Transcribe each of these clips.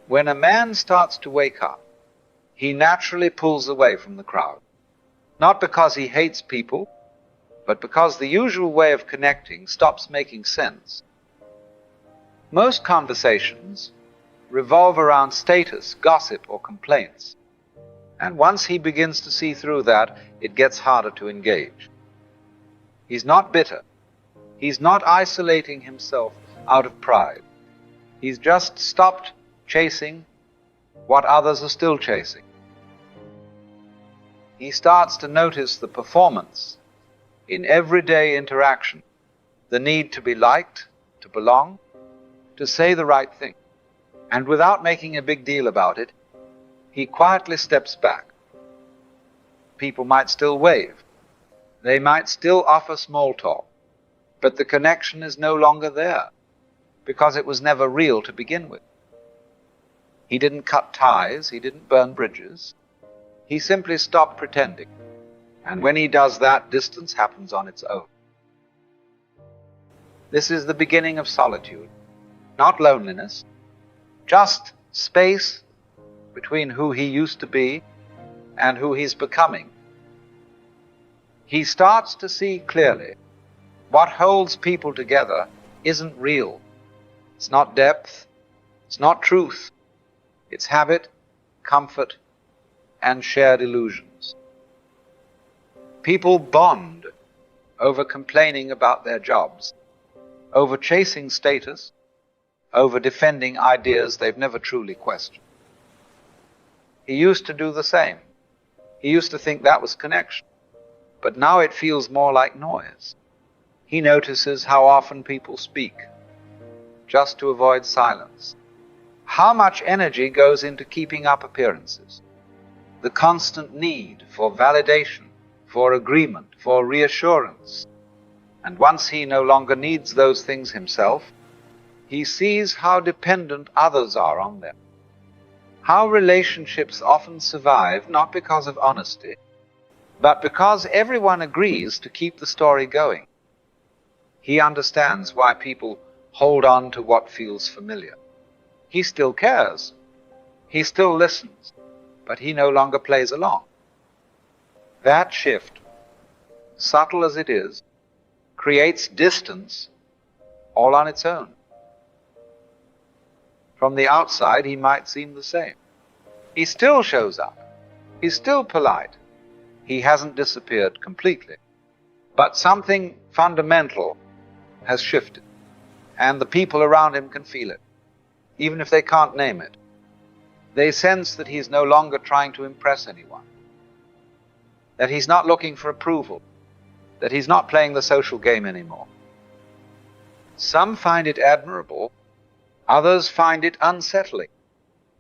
When a man starts to wake up, he naturally pulls away from the crowd. Not because he hates people, but because the usual way of connecting stops making sense. Most conversations revolve around status, gossip, or complaints. And once he begins to see through that, it gets harder to engage. He's not bitter. He's not isolating himself out of pride. He's just stopped chasing what others are still chasing. He starts to notice the performance in everyday interaction, the need to be liked, to belong, to say the right thing. And without making a big deal about it, he quietly steps back. People might still wave. They might still offer small talk. But the connection is no longer there, because it was never real to begin with. He didn't cut ties, he didn't burn bridges. He simply stopped pretending. And when he does that, distance happens on its own. This is the beginning of solitude, not loneliness, just space between who he used to be and who he's becoming. He starts to see clearly what holds people together isn't real. It's not depth, it's not truth. It's habit, comfort, and shared illusions. People bond over complaining about their jobs, over chasing status, over defending ideas they've never truly questioned. He used to do the same. He used to think that was connection. But now it feels more like noise. He notices how often people speak, just to avoid silence. How much energy goes into keeping up appearances. The constant need for validation, for agreement, for reassurance. And once he no longer needs those things himself, he sees how dependent others are on them. How relationships often survive not because of honesty, but because everyone agrees to keep the story going. He understands why people hold on to what feels familiar. He still cares. He still listens, but he no longer plays along. That shift, subtle as it is, creates distance all on its own. From the outside, he might seem the same. He still shows up. He's still polite. He hasn't disappeared completely. But something fundamental has shifted, and the people around him can feel it, even if they can't name it. They sense that he's no longer trying to impress anyone, that he's not looking for approval, that he's not playing the social game anymore. Some find it admirable, others find it unsettling,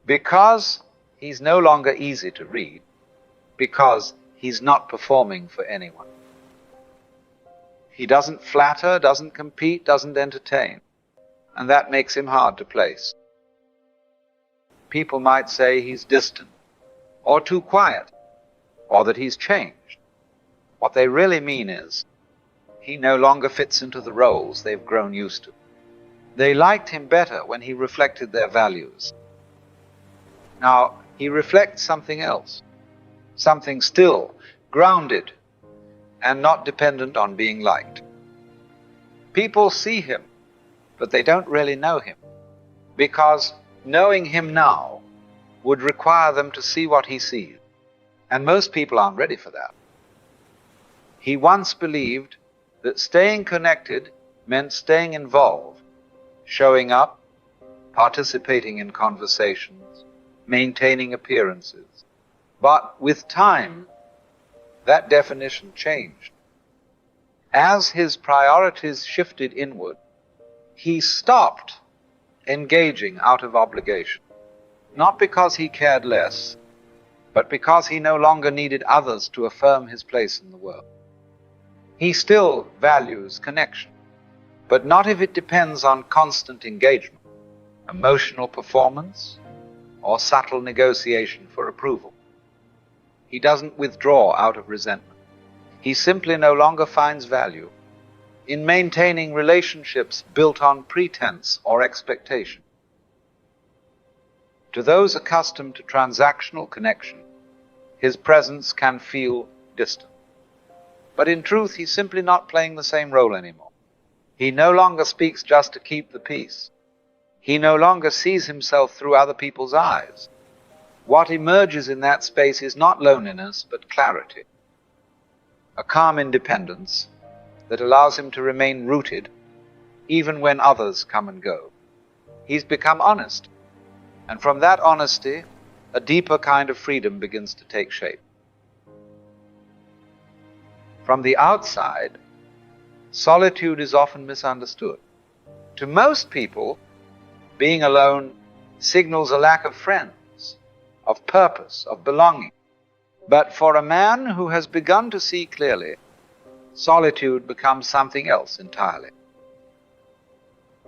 because he's no longer easy to read, because he's not performing for anyone. He doesn't flatter, doesn't compete, doesn't entertain, and that makes him hard to place. People might say he's distant, or too quiet, or that he's changed. What they really mean is, he no longer fits into the roles they've grown used to. They liked him better when he reflected their values. Now, he reflects something else, something still, grounded, and not dependent on being liked. People see him, but they don't really know him, because knowing him now would require them to see what he sees, and most people aren't ready for that. He once believed that staying connected meant staying involved, showing up, participating in conversations, maintaining appearances. But with time, that definition changed. As his priorities shifted inward, he stopped engaging out of obligation, not because he cared less, but because he no longer needed others to affirm his place in the world. He still values connection, but not if it depends on constant engagement, emotional performance, or subtle negotiation for approval. He doesn't withdraw out of resentment. He simply no longer finds value in maintaining relationships built on pretense or expectation. To those accustomed to transactional connection, his presence can feel distant. But in truth, he's simply not playing the same role anymore. He no longer speaks just to keep the peace. He no longer sees himself through other people's eyes. What emerges in that space is not loneliness, but clarity. A calm independence that allows him to remain rooted even when others come and go. He's become honest, and from that honesty, a deeper kind of freedom begins to take shape. From the outside, solitude is often misunderstood. To most people, being alone signals a lack of friends, of purpose, of belonging. But for a man who has begun to see clearly, solitude becomes something else entirely.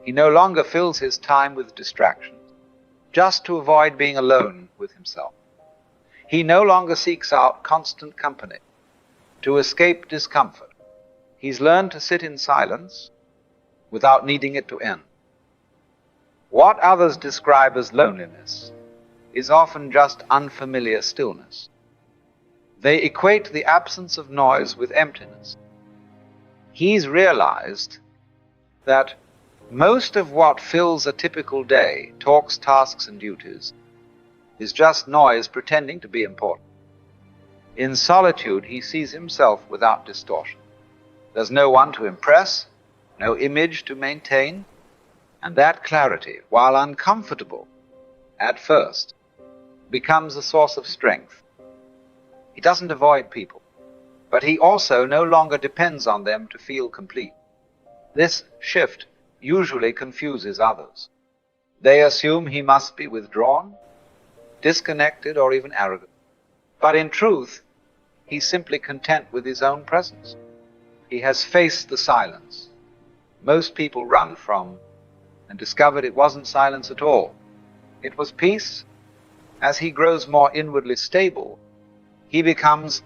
He no longer fills his time with distractions, just to avoid being alone with himself. He no longer seeks out constant company, to escape discomfort. He's learned to sit in silence without needing it to end. What others describe as loneliness is often just unfamiliar stillness. They equate the absence of noise with emptiness. He's realized that most of what fills a typical day, talks, tasks, and duties, is just noise pretending to be important. In solitude, he sees himself without distortion. There's no one to impress, no image to maintain, and that clarity, while uncomfortable at first, becomes a source of strength. He doesn't avoid people, but he also no longer depends on them to feel complete. This shift usually confuses others. They assume he must be withdrawn, disconnected, or even arrogant. But in truth, he's simply content with his own presence. He has faced the silence most people run from and discovered it wasn't silence at all. It was peace. As he grows more inwardly stable, he becomes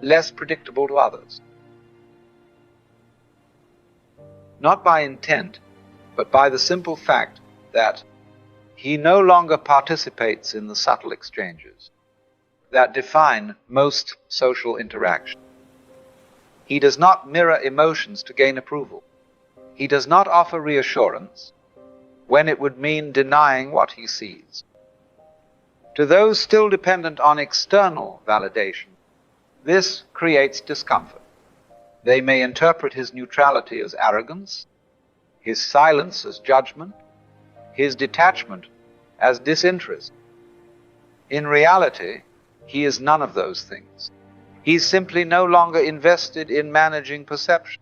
less predictable to others. Not by intent, but by the simple fact that he no longer participates in the subtle exchanges that define most social interaction. He does not mirror emotions to gain approval. He does not offer reassurance when it would mean denying what he sees. To those still dependent on external validation, this creates discomfort. They may interpret his neutrality as arrogance, his silence as judgment, his detachment as disinterest. In reality, he is none of those things. He's simply no longer invested in managing perception.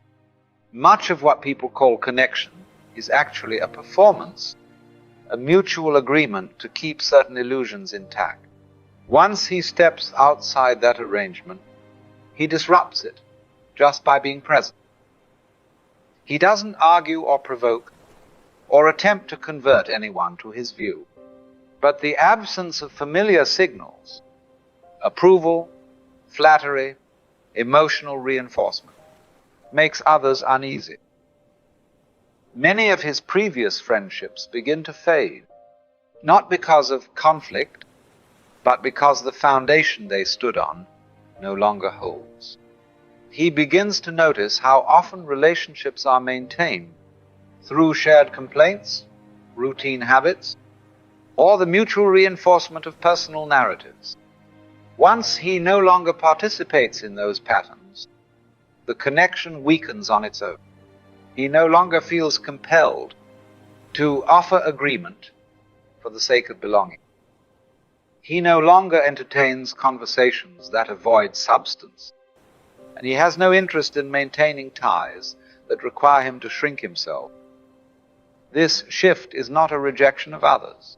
Much of what people call connection is actually a performance, a mutual agreement to keep certain illusions intact. Once he steps outside that arrangement, he disrupts it just by being present. He doesn't argue or provoke or attempt to convert anyone to his view. But the absence of familiar signals, approval, flattery, emotional reinforcement, makes others uneasy. Many of his previous friendships begin to fade, not because of conflict, but because the foundation they stood on no longer holds. He begins to notice how often relationships are maintained through shared complaints, routine habits, or the mutual reinforcement of personal narratives. Once he no longer participates in those patterns, the connection weakens on its own. He no longer feels compelled to offer agreement for the sake of belonging. He no longer entertains conversations that avoid substance, and he has no interest in maintaining ties that require him to shrink himself. This shift is not a rejection of others.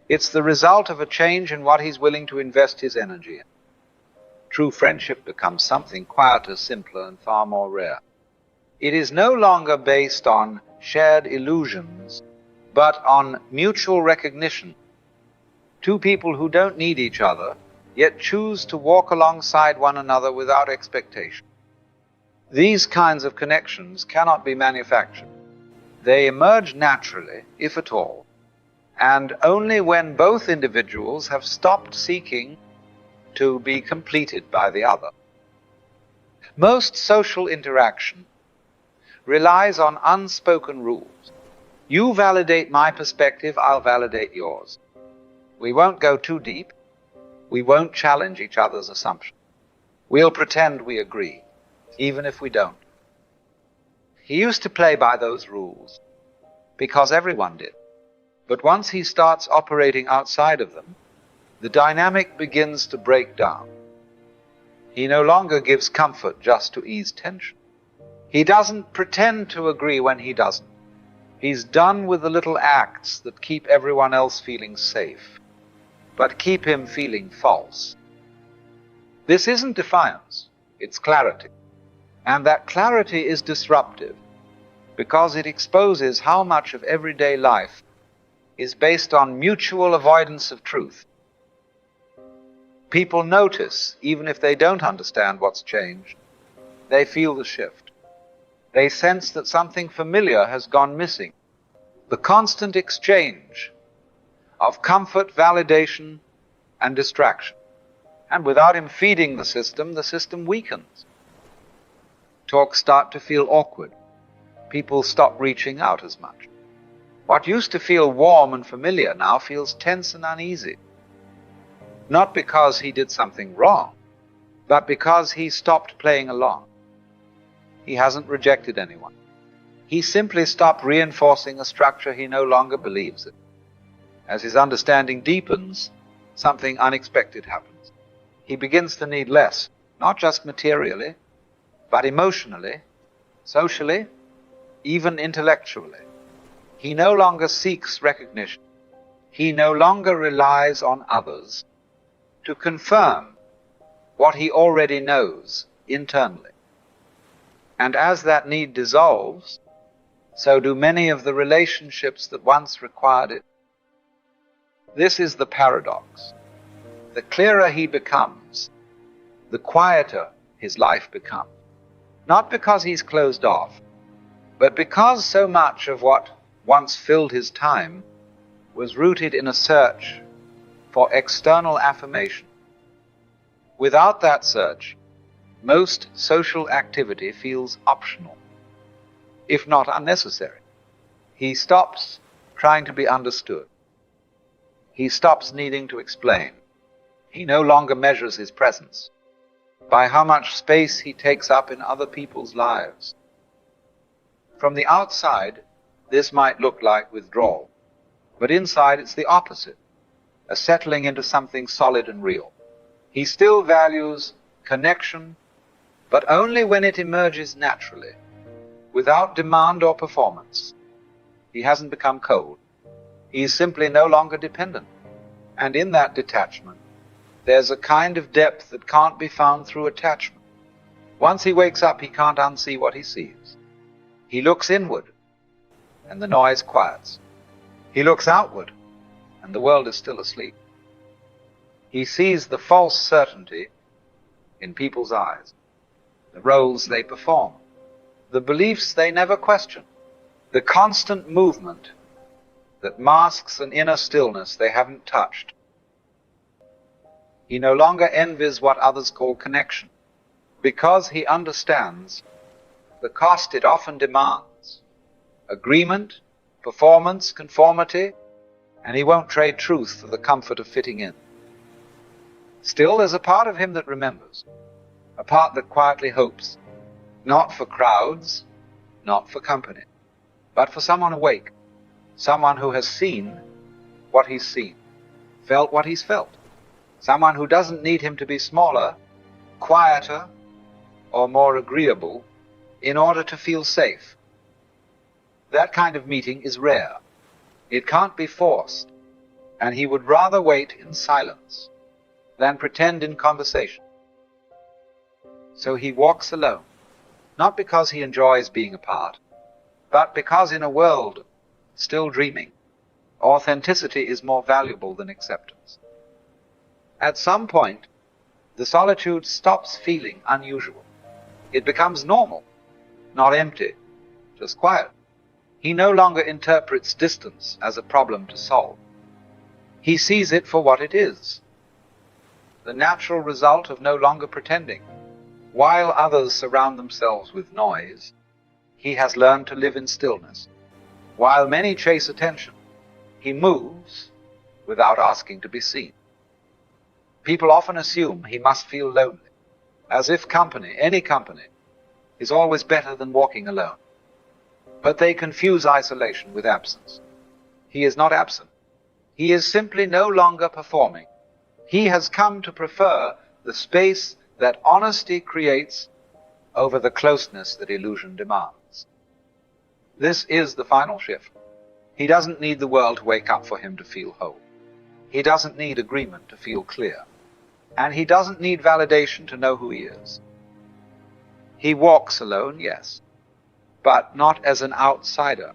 It's the result of a change in what he's willing to invest his energy in. True friendship becomes something quieter, simpler, and far more rare. It is no longer based on shared illusions, but on mutual recognition. Two people who don't need each other, yet choose to walk alongside one another without expectation. These kinds of connections cannot be manufactured. They emerge naturally, if at all, and only when both individuals have stopped seeking to be completed by the other. Most social interaction relies on unspoken rules. You validate my perspective, I'll validate yours. We won't go too deep. We won't challenge each other's assumptions. We'll pretend we agree, even if we don't. He used to play by those rules because everyone did. But once he starts operating outside of them, the dynamic begins to break down. He no longer gives comfort just to ease tension. He doesn't pretend to agree when he doesn't. He's done with the little acts that keep everyone else feeling safe, but keep him feeling false. This isn't defiance, it's clarity. And that clarity is disruptive because it exposes how much of everyday life is based on mutual avoidance of truth. People notice, even if they don't understand what's changed. They feel the shift. They sense that something familiar has gone missing. The constant exchange of comfort, validation, and distraction. And without him feeding the system weakens. Talks start to feel awkward. People stop reaching out as much. What used to feel warm and familiar now feels tense and uneasy. Not because he did something wrong, but because he stopped playing along. He hasn't rejected anyone. He simply stopped reinforcing a structure he no longer believes in. As his understanding deepens, something unexpected happens. He begins to need less, not just materially, but emotionally, socially, even intellectually. He no longer seeks recognition. He no longer relies on others to confirm what he already knows internally. And as that need dissolves, so do many of the relationships that once required it. This is the paradox. The clearer he becomes, the quieter his life becomes. Not because he's closed off, but because so much of what once filled his time was rooted in a search for external affirmation. Without that search, most social activity feels optional, if not unnecessary. He stops trying to be understood. He stops needing to explain. He no longer measures his presence by how much space he takes up in other people's lives. From the outside, this might look like withdrawal, but inside it's the opposite, a settling into something solid and real. He still values connection, but only when it emerges naturally, without demand or performance. He hasn't become cold. He is simply no longer dependent. And in that detachment, there's a kind of depth that can't be found through attachment. Once he wakes up, he can't unsee what he sees. He looks inward, and the noise quiets. He looks outward, and the world is still asleep. He sees the false certainty in people's eyes, the roles they perform, the beliefs they never question, the constant movement that masks an inner stillness they haven't touched. He no longer envies what others call connection, because he understands the cost it often demands: agreement, performance, conformity, and he won't trade truth for the comfort of fitting in. Still, there's a part of him that remembers, a part that quietly hopes, not for crowds, not for company, but for someone awake, someone who has seen what he's seen, felt what he's felt, someone who doesn't need him to be smaller, quieter, or more agreeable in order to feel safe. That kind of meeting is rare. It can't be forced, and he would rather wait in silence than pretend in conversation. So he walks alone, not because he enjoys being apart, but because in a world still dreaming, authenticity is more valuable than acceptance. At some point, the solitude stops feeling unusual. It becomes normal, not empty, just quiet. He no longer interprets distance as a problem to solve. He sees it for what it is, the natural result of no longer pretending. While others surround themselves with noise, he has learned to live in stillness. While many chase attention, he moves without asking to be seen. People often assume he must feel lonely, as if company, any company, is always better than walking alone. But they confuse isolation with absence. He is not absent. He is simply no longer performing. He has come to prefer the space that honesty creates over the closeness that illusion demands. This is the final shift. He doesn't need the world to wake up for him to feel whole. He doesn't need agreement to feel clear. And he doesn't need validation to know who he is. He walks alone, yes, but not as an outsider.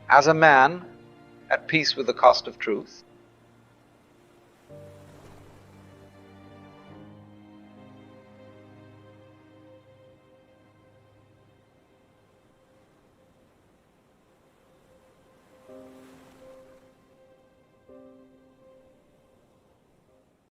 As a man at peace with the cost of truth,